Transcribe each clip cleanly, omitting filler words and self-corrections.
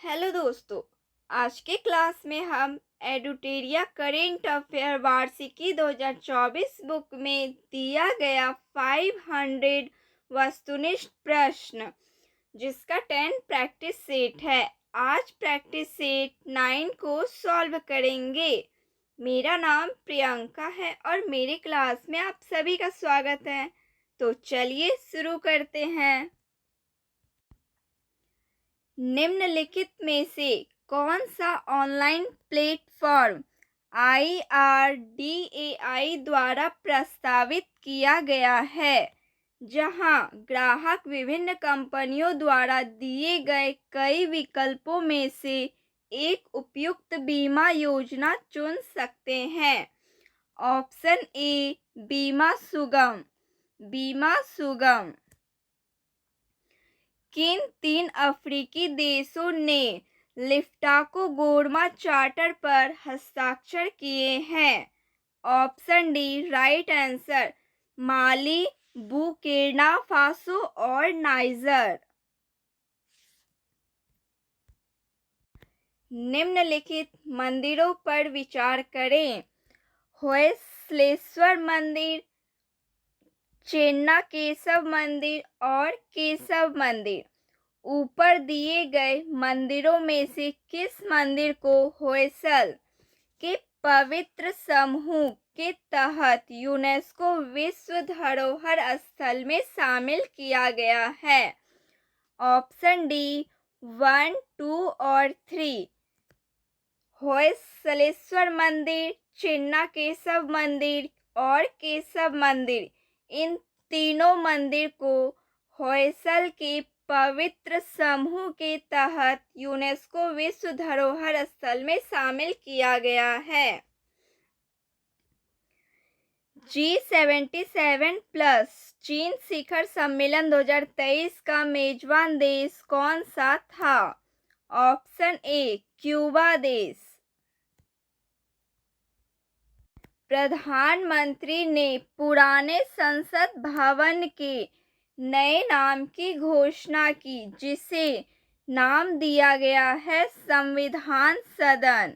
Hello दोस्तों। आज के क्लास में हम एडुटेरिया करेंट अफेयर वार्षिकी 2024 बुक में दिया गया 500 वस्तुनिष्ठ प्रश्न जिसका 10 प्रैक्टिस सेट है। आज प्रैक्टिस सेट 9 को सॉल्व करेंगे। मेरा नाम प्रियंका है और मेरे क्लास में आप सभी का स्वागत है। तो चलिए शुरू करते हैं। निम्नलिखित में से कौन सा ऑनलाइन प्लेटफॉर्म IRDAI द्वारा प्रस्तावित किया गया है, जहां ग्राहक विभिन्न कंपनियों द्वारा दिए गए कई विकल्पों में से एक उपयुक्त बीमा योजना चुन सकते हैं? ऑप्शन ए बीमा सुगम। बीमा सुगम। किन 3 अफ्रीकी देशों ने लिफ्टाको गोर्मा चार्टर पर हस्ताक्षर किए हैं? ऑप्शन डी राइट आंसर, माली, बुर्किना फासो और नाइजर। निम्नलिखित मंदिरों पर विचार करें। होयसलेश्वर मंदिर, चेन्नकेशव मंदिर और केशव मंदिर। ऊपर दिए गए मंदिरों में से किस मंदिर को होयसल के पवित्र समूह के तहत यूनेस्को विश्व धरोहर स्थल में शामिल किया गया है? ऑप्शन डी 1, 2 और 3। होयसलेश्वर मंदिर, चेन्नकेशव मंदिर और केशव मंदिर। इन तीनों मंदिर को होयसल के पवित्र समूह के तहत यूनेस्को विश्व धरोहर स्थल में शामिल किया गया है। G77 प्लस चीन शिखर सम्मेलन 2023 का मेजबान देश कौन सा था? ऑप्शन ए क्यूबा देश। प्रधानमंत्री ने पुराने संसद भवन के नए नाम की घोषणा की, जिसे नाम दिया गया है संविधान सदन।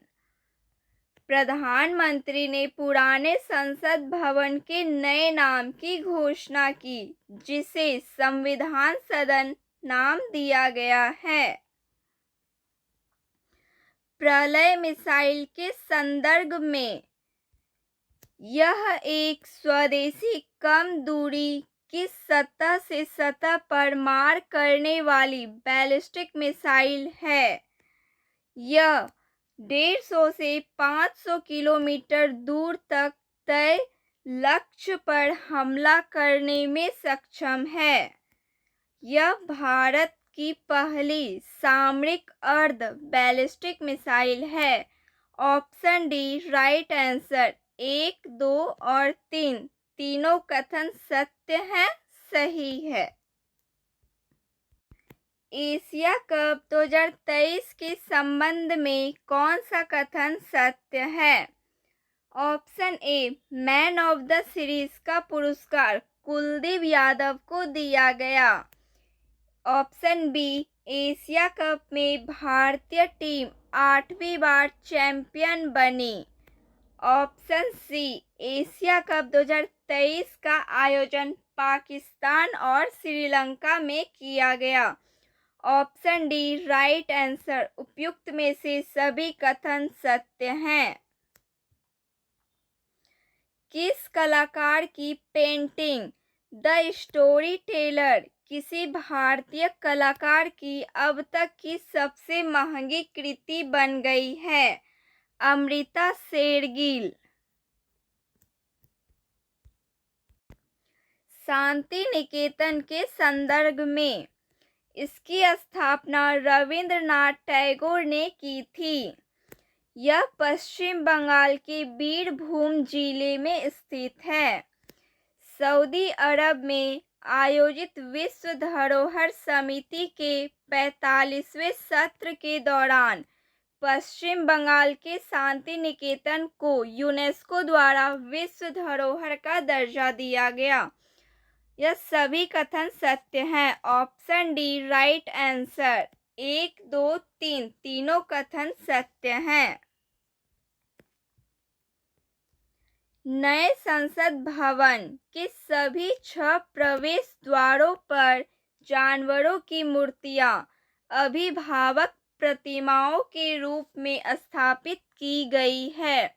प्रधानमंत्री ने पुराने संसद भवन के नए नाम की घोषणा की, जिसे संविधान सदन नाम दिया गया है। प्रलय मिसाइल के संदर्भ में यह एक स्वदेशी कम दूरी की सतह से सतह पर मार करने वाली बैलिस्टिक मिसाइल है। यह 150 से 500 किलोमीटर दूर तक तय लक्ष्य पर हमला करने में सक्षम है। यह भारत की पहली सामरिक अर्ध बैलिस्टिक मिसाइल है। Option D right answer. 1, 2 और 3 तीनों कथन सत्य हैं, सही है। एशिया कप 2023 के संबंध में कौन सा कथन सत्य है? Option a man of the series का पुरस्कार कुलदीप यादव को दिया गया। ऑप्शन बी एशिया कप में भारतीय टीम 8वीं बार चैंपियन बनी। ऑप्शन सी एशिया कप 2023 का आयोजन पाकिस्तान और श्रीलंका में किया गया। ऑप्शन डी राइट आंसर, उपयुक्त में से सभी कथन सत्य हैं। किस कलाकार की पेंटिंग द स्टोरी टेलर किसी भारतीय कलाकार की अब तक की सबसे महंगी कृति बन गई है? अमृता शेरगिल। शांति निकेतन के संदर्भ में इसकी स्थापना रविंद्रनाथ टैगोर ने की थी। यह पश्चिम बंगाल के बीरभूम जिले में स्थित है। सऊदी अरब में आयोजित विश्व धरोहर समिति के 45वें सत्र के दौरान पश्चिम बंगाल के शांति निकेतन को यूनेस्को द्वारा विश्व धरोहर का दर्जा दिया गया। यह सभी कथन सत्य हैं। Option D right answer. 1, 2, 3 तीनों कथन सत्य हैं। नए संसद भवन के सभी 6 प्रवेश द्वारों पर जानवरों की मूर्तियां अभिभावक प्रतिमाओं के रूप में स्थापित की गई है।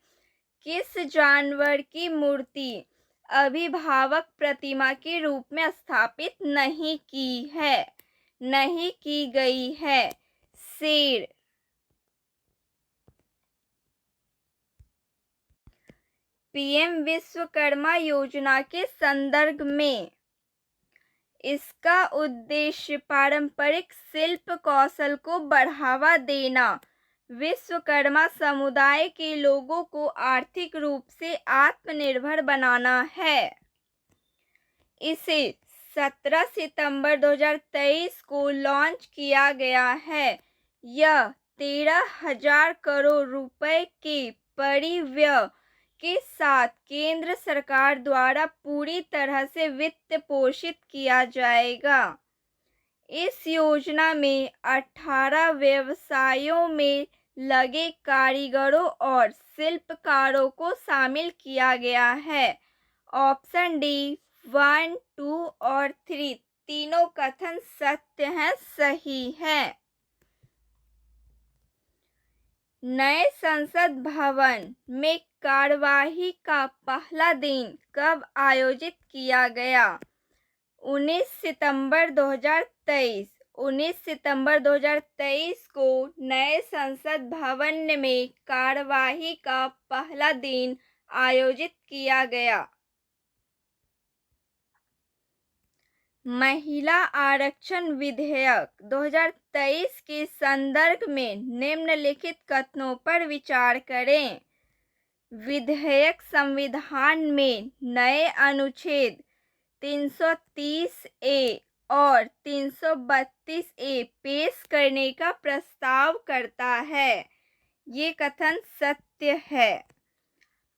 किस जानवर की मूर्ति अभिभावक प्रतिमा के रूप में स्थापित नहीं की गई है? शेर। पीएम विश्वकर्मा योजना के संदर्भ में इसका उद्देश्य पारंपरिक शिल्प कौशल को बढ़ावा देना, विश्वकर्मा समुदाय के लोगों को आर्थिक रूप से आत्मनिर्भर बनाना है। इसे 17 सितंबर 2023 को लॉन्च किया गया है। यह 13,000 करोड़ रुपए के परिव्यय के साथ केंद्र सरकार द्वारा पूरी तरह से वित्त पोषित किया जाएगा। इस योजना में 18 व्यवसायों में लगे कारीगरों और शिल्पकारों को शामिल किया गया है। ऑप्शन डी 1, 2 और 3 तीनों कथन सत्य हैं, सही है। नए संसद भवन में कार्यवाही का पहला दिन कब आयोजित किया गया? 19 सितंबर 2023। 19 सितंबर 2023 को नए संसद भवन में कार्यवाही का पहला दिन आयोजित किया गया। महिला आरक्षण विधेयक 2023 के संदर्भ में निम्नलिखित कथनों पर विचार करें। विधेयक संविधान में नए अनुच्छेद 330 ए और 332 ए पेश करने का प्रस्ताव करता है। ये कथन सत्य है।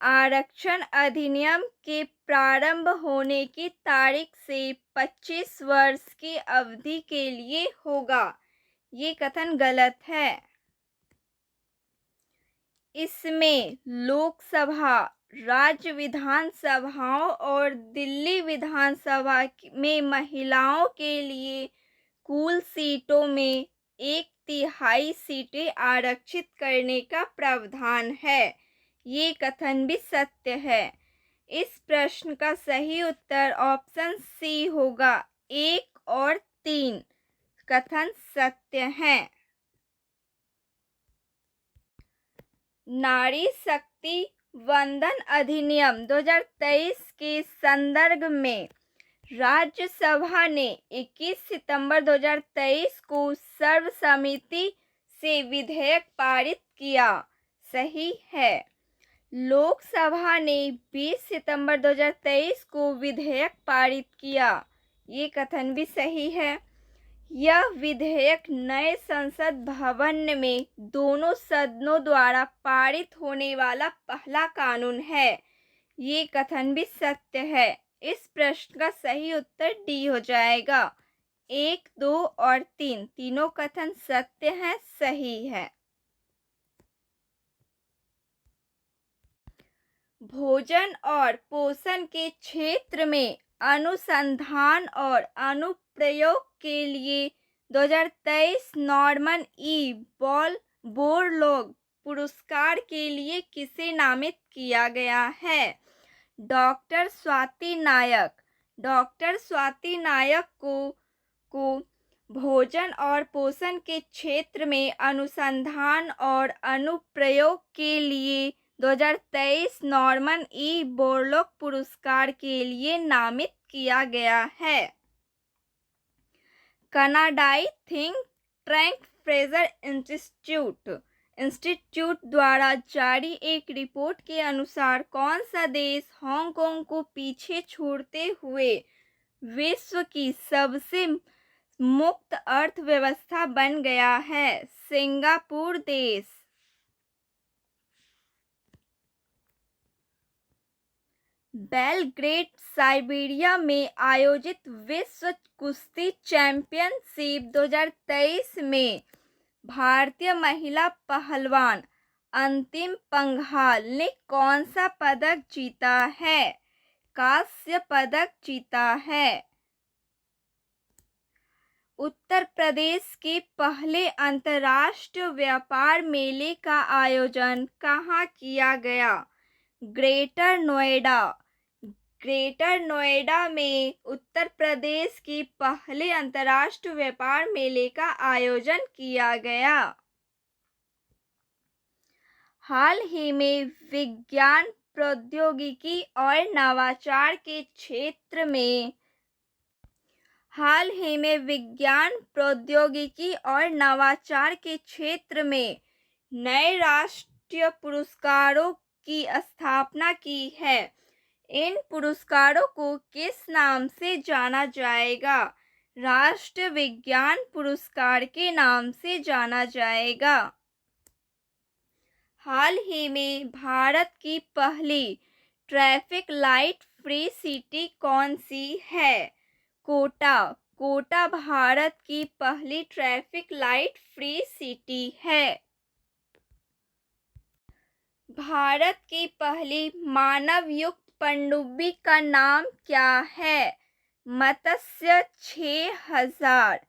आरक्षण अधिनियम के प्रारंभ होने की तारीख से 25 वर्ष की अवधि के लिए होगा। ये कथन गलत है। इसमें लोकसभा, राज्य विधानसभाओं और दिल्ली विधानसभा में महिलाओं के लिए कुल सीटों में 1/3 सीटें आरक्षित करने का प्रावधान है। ये कथन भी सत्य है। इस प्रश्न का सही उत्तर ऑप्शन सी होगा। 1 और 3 कथन सत्य हैं। नारी शक्ति वंदन अधिनियम 2023 के संदर्भ में राज्यसभा ने 21 सितंबर 2023 को सर्वसम्मति से विधेयक पारित किया, सही है। लोकसभा ने 20 सितंबर 2023 को विधेयक पारित किया, ये कथन भी सही है। यह विधेयक नए संसद भवन में दोनों सदनों द्वारा पारित होने वाला पहला कानून है। ये कथन भी सत्य है। इस प्रश्न का सही उत्तर डी हो जाएगा। 1, 2 और 3 तीनों कथन सत्य हैं, सही है। भोजन और पोषण के क्षेत्र में अनुसंधान और अनुप्रयोग के लिए 2023 नॉर्मन ई बोरलॉग पुरस्कार के लिए किसे नामित किया गया है? डॉक्टर स्वाति नायक। डॉक्टर स्वाति नायक को भोजन और पोषण के क्षेत्र में अनुसंधान और अनुप्रयोग के लिए 2023 नॉर्मन ई बोरलॉग पुरस्कार के लिए नामित किया गया है। कनाडाई थिंक टैंक फ्रेजर इंस्टीट्यूट द्वारा जारी एक रिपोर्ट के अनुसार कौन सा देश हांगकांग को पीछे छोड़ते हुए विश्व की सबसे मुक्त अर्थव्यवस्था बन गया है? सिंगापुर देश। बेलग्रेड साइबेरिया में आयोजित विश्व कुश्ती चैंपियनशिप 2023 में भारतीय महिला पहलवान अंतिम पंघाल ने कौन सा पदक जीता है? कांस्य पदक जीता है। उत्तर प्रदेश के पहले अंतर्राष्ट्रीय व्यापार मेले का आयोजन कहाँ किया गया? ग्रेटर नोएडा। ग्रेटर नोएडा में उत्तर प्रदेश के पहले अंतर्राष्ट्रीय व्यापार मेले का आयोजन किया गया। हाल ही में विज्ञान प्रौद्योगिकी और नवाचार के क्षेत्र में नए राष्ट्रीय पुरस्कारों की स्थापना की है। इन पुरस्कारों को किस नाम से जाना जाएगा? राष्ट्रीय विज्ञान पुरस्कार के नाम से जाना जाएगा। हाल ही में भारत की पहली ट्रैफिक लाइट फ्री सिटी कौन सी है? कोटा। कोटा भारत की पहली ट्रैफिक लाइट फ्री सिटी है। भारत की पहली मानव युक्त पनडुब्बी का नाम क्या है? मत्स्य 6000।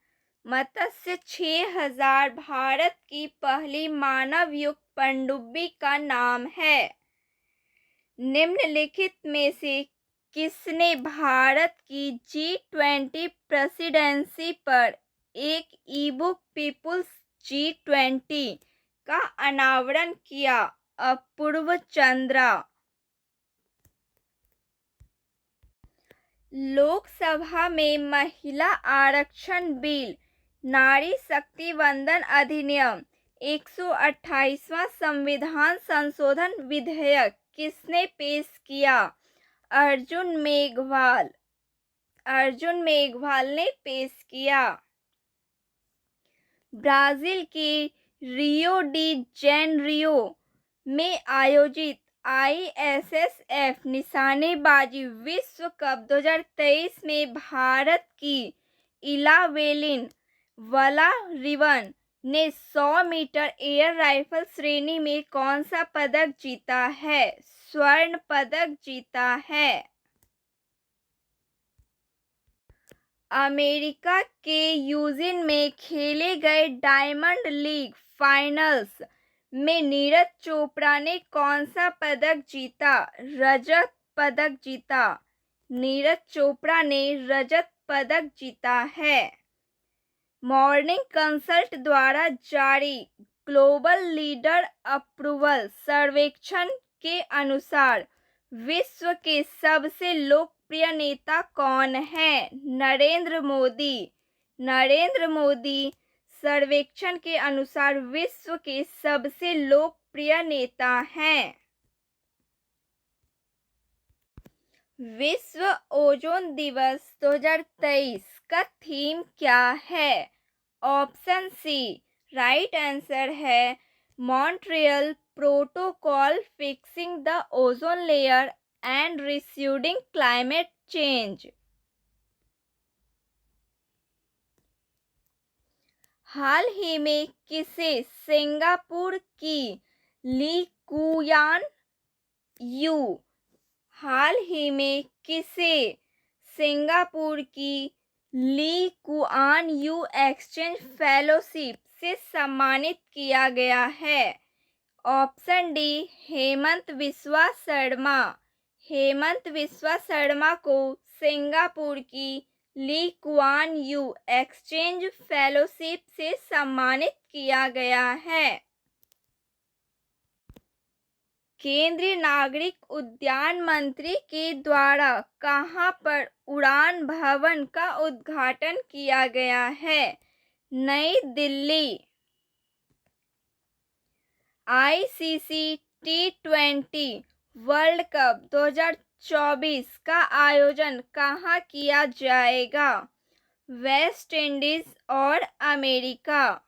मत्स्य 6000 भारत की पहली मानव युक्त पनडुब्बी का नाम है। निम्नलिखित में से किसने भारत की G20 प्रेसिडेंसी पर एक ई-बुक पीपुल्स G20 का अनावरण किया? अपूर्व चंद्रा। लोकसभा में महिला आरक्षण बिल, नारी शक्ति वंदन अधिनियम, 128वां संविधान संशोधन विधेयक किसने पेश किया? अर्जुन मेघवाल। अर्जुन मेघवाल ने पेश किया। ब्राजील के रियो डी जेनेरियो में आयोजित ISSF निशानेबाजी विश्व कप 2023 में भारत की इलावेनिल वलारिवन ने 100 मीटर एयर राइफल श्रेणी में कौन सा पदक जीता है? स्वर्ण पदक जीता है। अमेरिका के यूजिन में खेले गए डायमंड लीग फाइनल्स में नीरज चोपड़ा ने कौन सा पदक जीता? रजत पदक जीता। नीरज चोपड़ा ने रजत पदक जीता है। मॉर्निंग कंसल्ट द्वारा जारी ग्लोबल लीडर अप्रूवल सर्वेक्षण के अनुसार विश्व के सबसे लोकप्रिय नेता कौन है? नरेंद्र मोदी। नरेंद्र मोदी सर्वेक्षण के अनुसार विश्व के सबसे लोकप्रिय नेता हैं। विश्व ओजोन दिवस 2023 का थीम क्या है? ऑप्शन सी राइट आंसर है Montreal protocol fixing the ozone layer and reducing climate change. हाल ही में किसे सिंगापुर की ली कुआन यू हाल ही में किसे सिंगापुर की Lee Kuan Yew exchange fellowship से सम्मानित किया गया है? Option D Himanta Biswa Sarma. हेमंत बिस्वा शर्मा को सिंगापुर की Lee Kuan Yew exchange fellowship से सम्मानित किया गया है। केंद्रीय नागरिक उड्डयन मंत्री के द्वारा कहां पर उड़ान भवन का उद्घाटन किया गया है? नई Delhi. ICC T20 world cup 2024 का आयोजन कहां किया जाएगा? वेस्ट इंडीज और अमेरिका।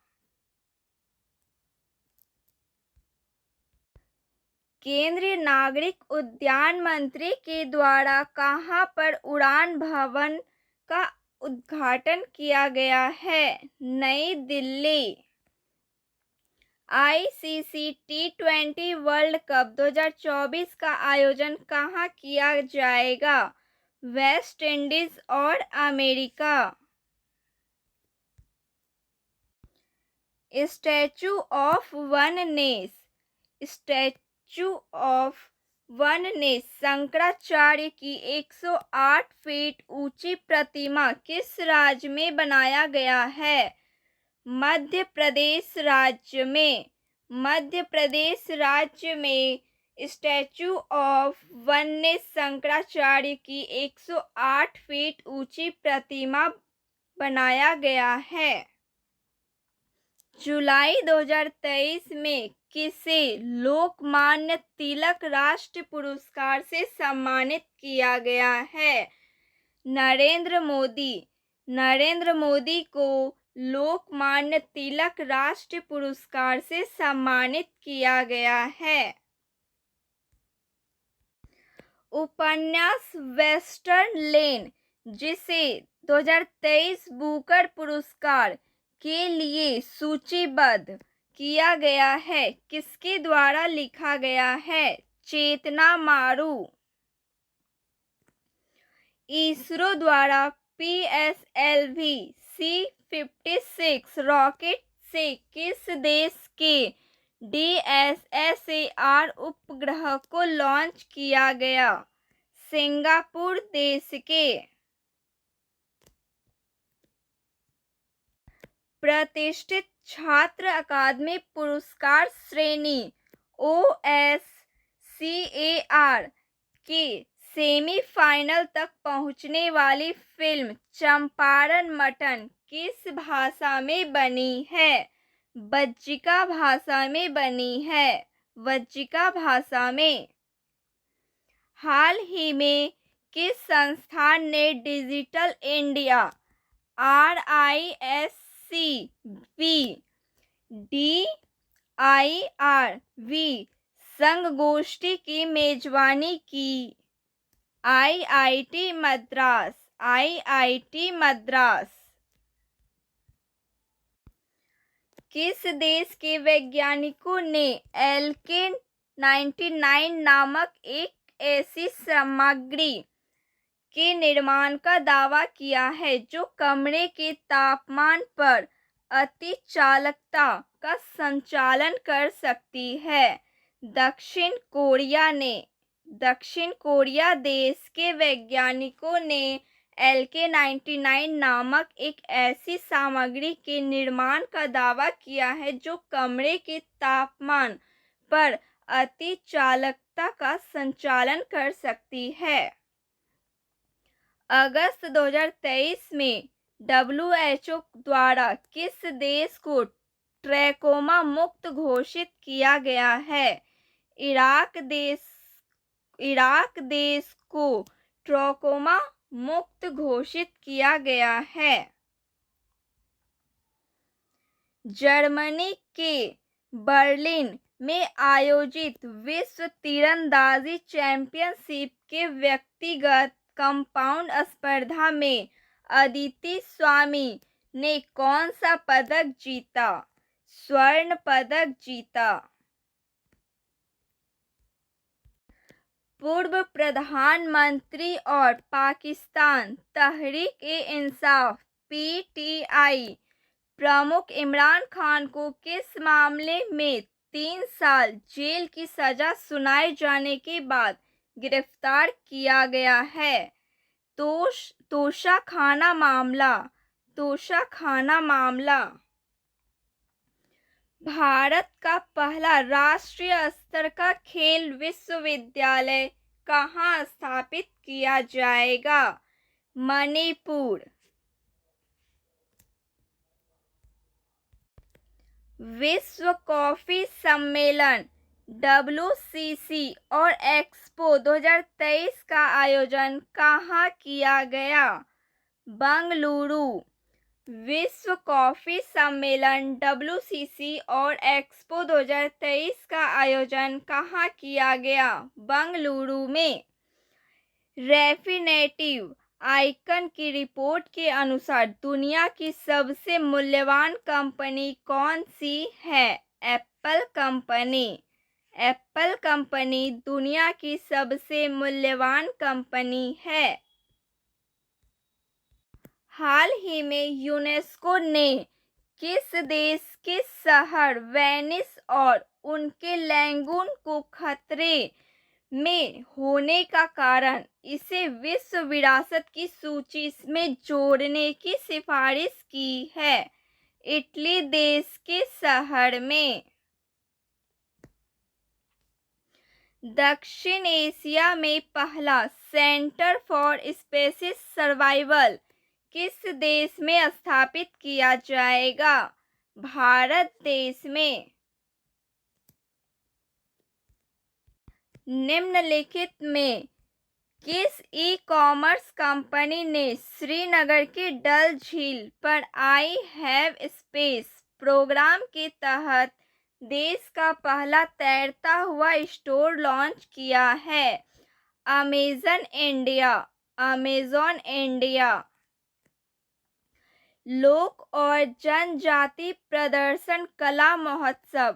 केंद्रीय नागरिक उड्डयन मंत्री के द्वारा कहाँ पर उड़ान भवन का उद्घाटन किया गया है? नई Delhi. ICC T20 world cup 2024 का आयोजन कहाँ किया जाएगा? वेस्ट इंडीज और America. Statue of oneness. Statue of oneness Shankaracharya की 108 फीट ऊंची प्रतिमा किस राज्य में बनाया गया है? मध्य प्रदेश राज्य में। मध्य प्रदेश राज्य में स्टैचू ऑफ वननेस शंकराचार्य की 108 फीट ऊंची प्रतिमा बनाया गया है। जुलाई 2023 में किसे लोकमान्य तिलक राष्ट्रीय पुरस्कार से सम्मानित किया गया है? नरेंद्र मोदी। नरेंद्र मोदी को लोकमान्य तिलक राष्ट्रीय पुरस्कार से सम्मानित किया गया है। उपन्यास वेस्टर्न लेन, जिसे 2023 बुकर पुरस्कार के लिए सूचीबद्ध किया गया है, किसके द्वारा लिखा गया है? चेतना मारू। इसरो द्वारा PSLV C56 रॉकेट से किस देश के DSSAR उपग्रह को लॉन्च किया गया? सिंगापुर देश के। प्रतिष्ठित छात्र अकादमी पुरस्कार श्रेणी OSCAR के सेमीफाइनल तक पहुंचने वाली फिल्म चंपारण मटन किस भाषा में बनी है? वज्जिका भाषा में बनी है। वज्जिका भाषा में। हाल ही में किस संस्थान ने डिजिटल इंडिया RISC-V DIRV संगोष्ठी की मेजबानी की? IIT मद्रास। IIT मद्रास। किस देश के वैज्ञानिकों ने LK99 नामक एक ऐसी सामग्री के निर्माण का दावा किया है जो कमरे के तापमान पर अतिचालकता का संचालन कर सकती है? दक्षिण कोरिया ने। दक्षिण कोरिया देश के वैज्ञानिकों ने LK99 नामक एक ऐसी सामग्री के निर्माण का दावा किया है जो कमरे के तापमान पर अतिचालकता का संचालन कर सकती है। अगस्त 2023 में WHO द्वारा किस देश को ट्रैकोमा मुक्त घोषित किया गया है? इराक देश को ट्रैकोमा मुक्त घोषित किया गया है। जर्मनी के बर्लिन में आयोजित विश्व तीरंदाजी चैंपियनशिप के व्यक्तिगत कंपाउंड स्पर्धा में अदिति स्वामी ने कौन सा पदक जीता? स्वर्ण पदक जीता। पूर्व प्रधानमंत्री और पाकिस्तान तहरीक-ए-इंसाफ PTI प्रमुख इमरान खान को किस मामले में 3 साल जेल की सजा सुनाए जाने के बाद गिरफ्तार किया गया है? तोशाखाना मामला। तोशाखाना मामला। भारत का पहला राष्ट्रीय स्तर का खेल विश्वविद्यालय कहाँ स्थापित किया जाएगा? मणिपुर। विश्व कॉफी सम्मेलन WCC और एक्सपो 2023 का आयोजन कहाँ किया गया? बंगलुरु। विश्व कॉफी सम्मेलन WCC और एक्सपो 2023 का आयोजन कहाँ किया गया? बंगलुरु में। रेफिनेटिव आइकन की रिपोर्ट के अनुसार दुनिया की सबसे मूल्यवान कंपनी कौन सी है? Apple company. एप्पल कंपनी दुनिया की सबसे मूल्यवान कंपनी है। हाल ही में यूनेस्को ने किस देश के शहर वेनिस और उनके लैगून को खतरे में होने का कारण इसे विश्व विरासत की सूची में जोड़ने की सिफारिश की है? इटली देश के शहर में। दक्षिण एशिया में पहला सेंटर फॉर स्पेसीज सर्वाइवल किस देश में स्थापित किया जाएगा? भारत देश में। निम्नलिखित में किस ई कॉमर्स कंपनी ने श्रीनगर के डल झील पर आई हैव स्पेस प्रोग्राम के तहत देश का पहला तैरता हुआ स्टोर लॉन्च किया है? Amazon India. Amazon India. लोक और जनजाति प्रदर्शन कला महोत्सव,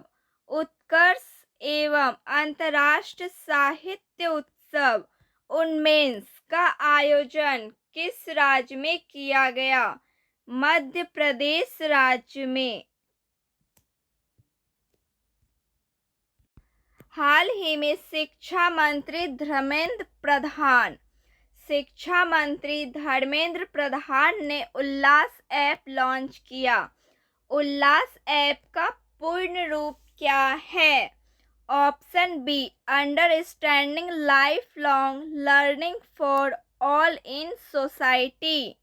उत्कर्ष एवं अंतर्राष्ट्रीय साहित्य उत्सव उन्मेष का आयोजन किस राज्य में किया गया? मध्य प्रदेश राज्य में। हाल ही में शिक्षा मंत्री धर्मेंद्र प्रधान ने उल्लास ऐप लॉन्च किया। उल्लास ऐप का पूर्ण रूप क्या है? Option B understanding life long learning for all in society.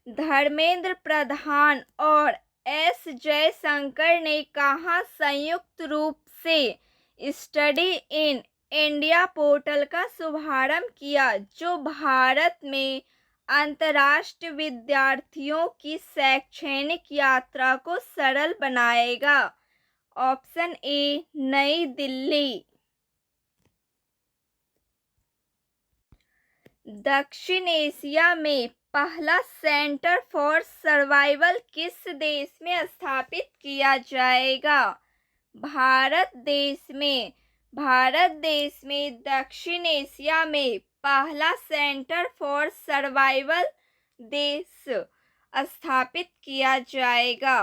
Dharmendra Pradhan और एस जयशंकर ने कहा संयुक्त रूप से स्टडी इन इंडिया पोर्टल का शुभारंभ किया जो भारत में अंतर्राष्ट्रीय विद्यार्थियों की शैक्षणिक यात्रा को सरल बनाएगा? ऑप्शन ए नई दिल्ली। दक्षिण एशिया में पहला सेंटर फॉर सर्वाइवल किस देश में स्थापित किया जाएगा? भारत देश में। भारत देश में दक्षिण एशिया में पहला सेंटर फॉर सर्वाइवल देश स्थापित किया जाएगा।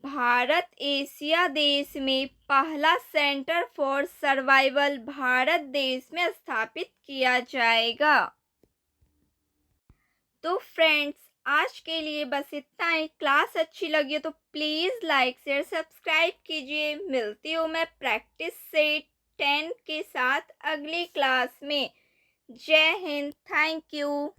भारत एशिया देश में पहला सेंटर फॉर सर्वाइवल भारत देश में स्थापित किया जाएगा। तो फ्रेंड्स आज के लिए बस इतना ही। क्लास अच्छी लगी हो तो प्लीज़ लाइक शेयर सब्सक्राइब कीजिए। मिलती हूँ मैं प्रैक्टिस सेट 10 के साथ अगली क्लास में। जय हिंद। Thank you.